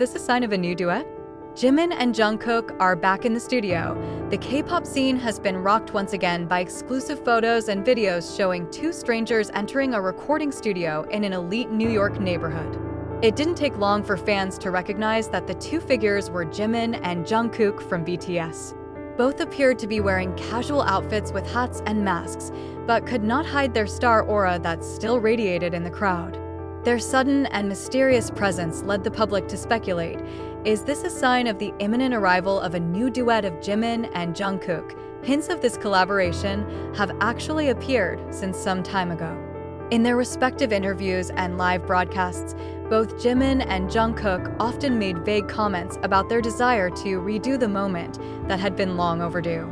this a sign of a new duet? Jimin and Jungkook are back in the studio. The K-pop scene has been rocked once again by exclusive photos and videos showing two strangers entering a recording studio in an elite New York neighborhood. It didn't take long for fans to recognize that the two figures were Jimin and Jungkook from BTS. Both appeared to be wearing casual outfits with hats and masks, but could not hide their star aura that still radiated in the crowd. Their sudden and mysterious presence led the public to speculate, is this a sign of the imminent arrival of a new duet of Jimin and Jungkook? Hints of this collaboration have actually appeared since some time ago. In their respective interviews and live broadcasts, both Jimin and Jungkook often made vague comments about their desire to redo the moment that had been long overdue.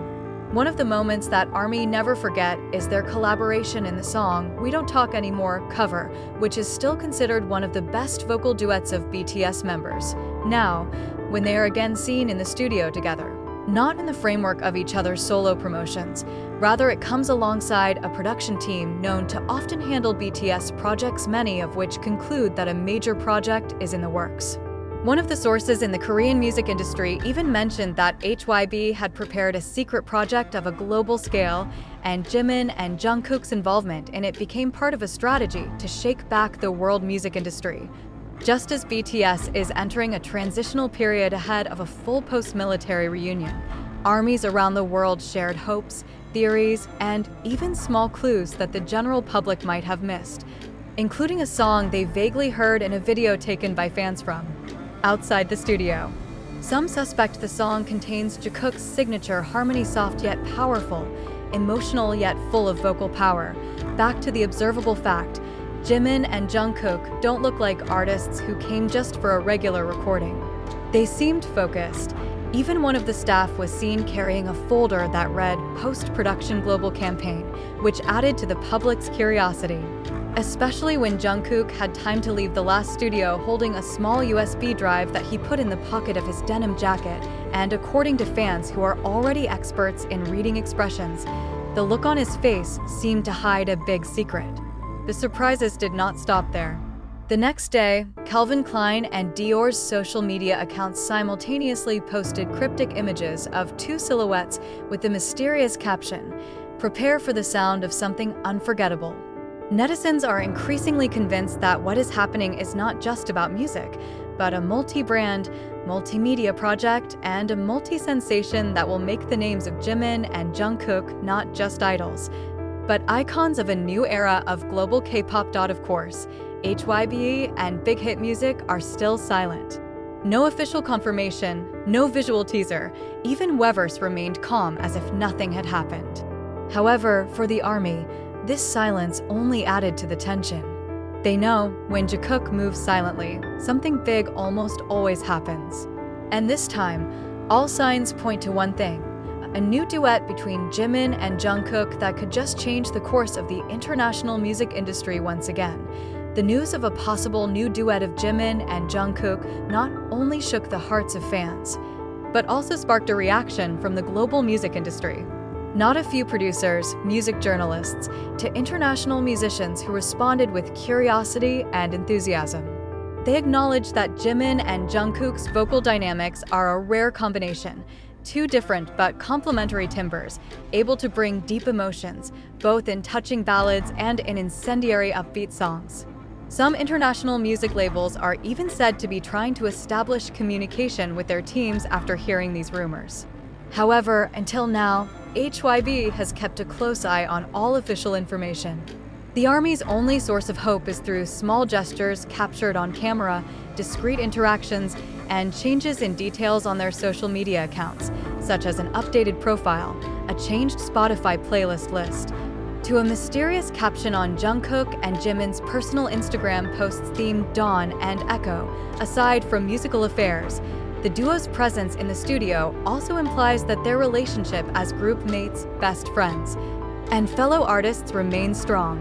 One of the moments that ARMY never forget is their collaboration in the song We Don't Talk Anymore cover, which is still considered one of the best vocal duets of BTS members. Now, when they are again seen in the studio together, not in the framework of each other's solo promotions, rather it comes alongside a production team known to often handle BTS projects, many of which conclude that a major project is in the works. One of the sources in the Korean music industry even mentioned that HYB had prepared a secret project of a global scale, and Jimin and Jungkook's involvement in it became part of a strategy to shake back the world music industry. Just as BTS is entering a transitional period ahead of a full post-military reunion, armies around the world shared hopes, theories, and even small clues that the general public might have missed, including a song they vaguely heard in a video taken by fans from outside the studio. Some suspect the song contains Jungkook's signature harmony, soft yet powerful, emotional yet full of vocal power. Back to the observable fact, Jimin and Jungkook don't look like artists who came just for a regular recording. They seemed focused. Even one of the staff was seen carrying a folder that read Post-Production Global Campaign, which added to the public's curiosity. Especially when Jungkook had time to leave the last studio holding a small USB drive that he put in the pocket of his denim jacket, and according to fans who are already experts in reading expressions, the look on his face seemed to hide a big secret. The surprises did not stop there. The next day, Calvin Klein and Dior's social media accounts simultaneously posted cryptic images of two silhouettes with the mysterious caption, "Prepare for the sound of something unforgettable." Netizens are increasingly convinced that what is happening is not just about music, but a multi-brand, multimedia project and a multi-sensation that will make the names of Jimin and Jungkook not just idols, but icons of a new era of global K-pop. Of course, HYB and big hit music are still silent. No official confirmation, no visual teaser, even Weverse remained calm as if nothing had happened. However, for the ARMY, this silence only added to the tension. They know when Jungkook moves silently, something big almost always happens. And this time, all signs point to one thing: a new duet between Jimin and Jungkook that could just change the course of the international music industry once again. The news of a possible new duet of Jimin and Jungkook not only shook the hearts of fans, but also sparked a reaction from the global music industry. Not a few producers, music journalists, to international musicians who responded with curiosity and enthusiasm. They acknowledged that Jimin and Jungkook's vocal dynamics are a rare combination, two different but complementary timbres, able to bring deep emotions, both in touching ballads and in incendiary upbeat songs. Some international music labels are even said to be trying to establish communication with their teams after hearing these rumors. However, until now, HYB has kept a close eye on all official information. The ARMY's only source of hope is through small gestures captured on camera, discreet interactions, and changes in details on their social media accounts, such as an updated profile, a changed Spotify playlist list, to a mysterious caption on Jungkook and Jimin's personal Instagram posts themed Dawn and Echo. Aside from musical affairs, the duo's presence in the studio also implies that their relationship as group mates, best friends, and fellow artists remains strong.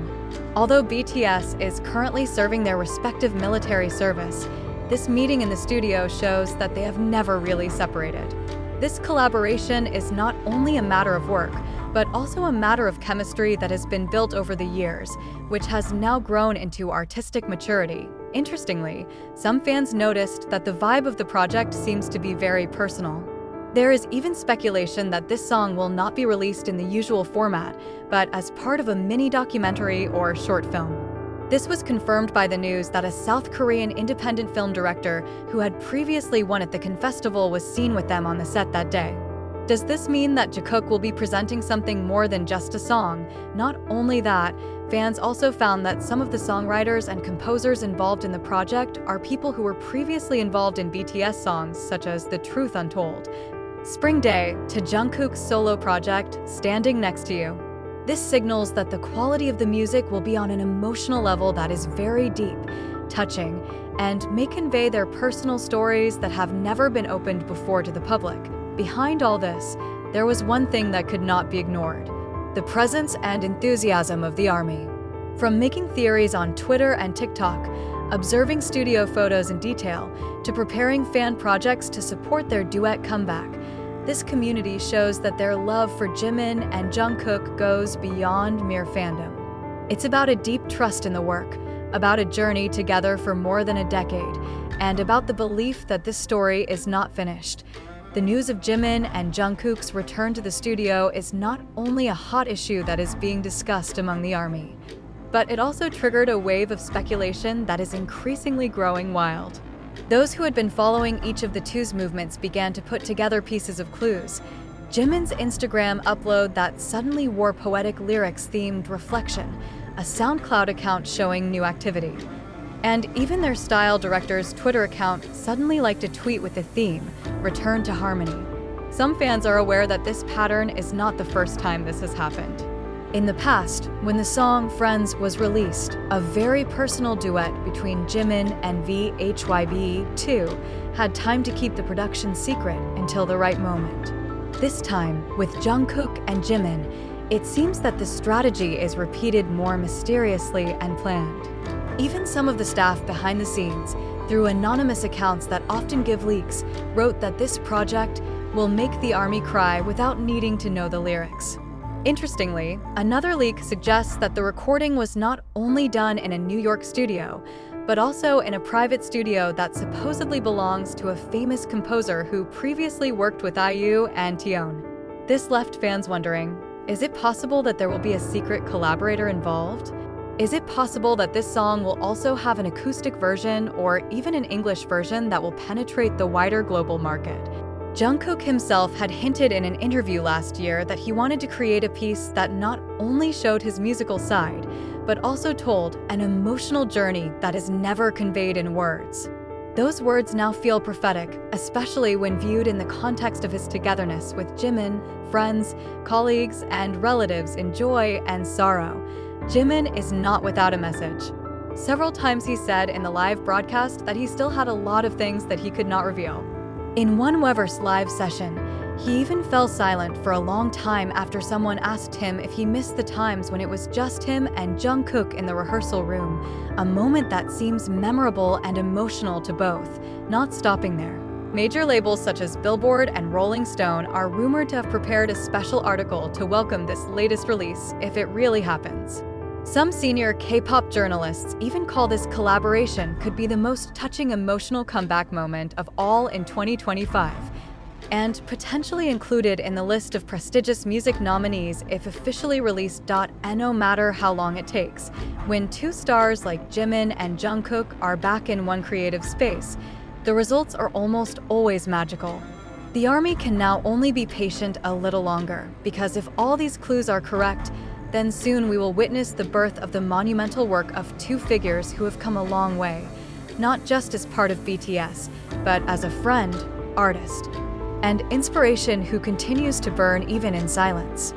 Although BTS is currently serving their respective military service, this meeting in the studio shows that they have never really separated. This collaboration is not only a matter of work, but also a matter of chemistry that has been built over the years, which has now grown into artistic maturity. Interestingly, some fans noticed that the vibe of the project seems to be very personal. There is even speculation that this song will not be released in the usual format, but as part of a mini documentary or short film. This was confirmed by the news that a South Korean independent film director who had previously won at the Cannes Festival was seen with them on the set that day. Does this mean that Jungkook will be presenting something more than just a song? Not only that, fans also found that some of the songwriters and composers involved in the project are people who were previously involved in BTS songs such as The Truth Untold. Spring Day to Jungkook's solo project, Standing Next to You. This signals that the quality of the music will be on an emotional level that is very deep, touching, and may convey their personal stories that have never been opened before to the public. Behind all this, there was one thing that could not be ignored: the presence and enthusiasm of the ARMY. From making theories on Twitter and TikTok, observing studio photos in detail, to preparing fan projects to support their duet comeback, this community shows that their love for Jimin and Jungkook goes beyond mere fandom. It's about a deep trust in the work, about a journey together for more than a decade, and about the belief that this story is not finished. The news of Jimin and Jungkook's return to the studio is not only a hot issue that is being discussed among the ARMY, but it also triggered a wave of speculation that is increasingly growing wild. Those who had been following each of the two's movements began to put together pieces of clues. Jimin's Instagram upload that suddenly wore poetic lyrics-themed Reflection, a SoundCloud account showing new activity. And even their style director's Twitter account suddenly liked a tweet with the theme, Return to Harmony. Some fans are aware that this pattern is not the first time this has happened. In the past, when the song Friends was released, a very personal duet between Jimin and VHYB2 had time to keep the production secret until the right moment. This time, with Jungkook and Jimin, it seems that the strategy is repeated more mysteriously and planned. Even some of the staff behind the scenes, through anonymous accounts that often give leaks, wrote that this project will make the ARMY cry without needing to know the lyrics. Interestingly, another leak suggests that the recording was not only done in a New York studio, but also in a private studio that supposedly belongs to a famous composer who previously worked with IU and Tion. This left fans wondering, is it possible that there will be a secret collaborator involved? Is it possible that this song will also have an acoustic version or even an English version that will penetrate the wider global market? Jungkook himself had hinted in an interview last year that he wanted to create a piece that not only showed his musical side, but also told an emotional journey that is never conveyed in words. Those words now feel prophetic, especially when viewed in the context of his togetherness with Jimin, friends, colleagues, and relatives in joy and sorrow. Jimin is not without a message. Several times he said in the live broadcast that he still had a lot of things that he could not reveal. In one Weverse live session, he even fell silent for a long time after someone asked him if he missed the times when it was just him and Jungkook in the rehearsal room, a moment that seems memorable and emotional to both. Not stopping there, major labels such as Billboard and Rolling Stone are rumored to have prepared a special article to welcome this latest release if it really happens. Some senior K-pop journalists even call this collaboration could be the most touching emotional comeback moment of all in 2025, and potentially included in the list of prestigious music nominees if officially released. And no matter how long it takes, when two stars like Jimin and Jungkook are back in one creative space, the results are almost always magical. The ARMY can now only be patient a little longer, because if all these clues are correct, then soon we will witness the birth of the monumental work of two figures who have come a long way, not just as part of BTS, but as a friend, artist, and inspiration who continues to burn even in silence.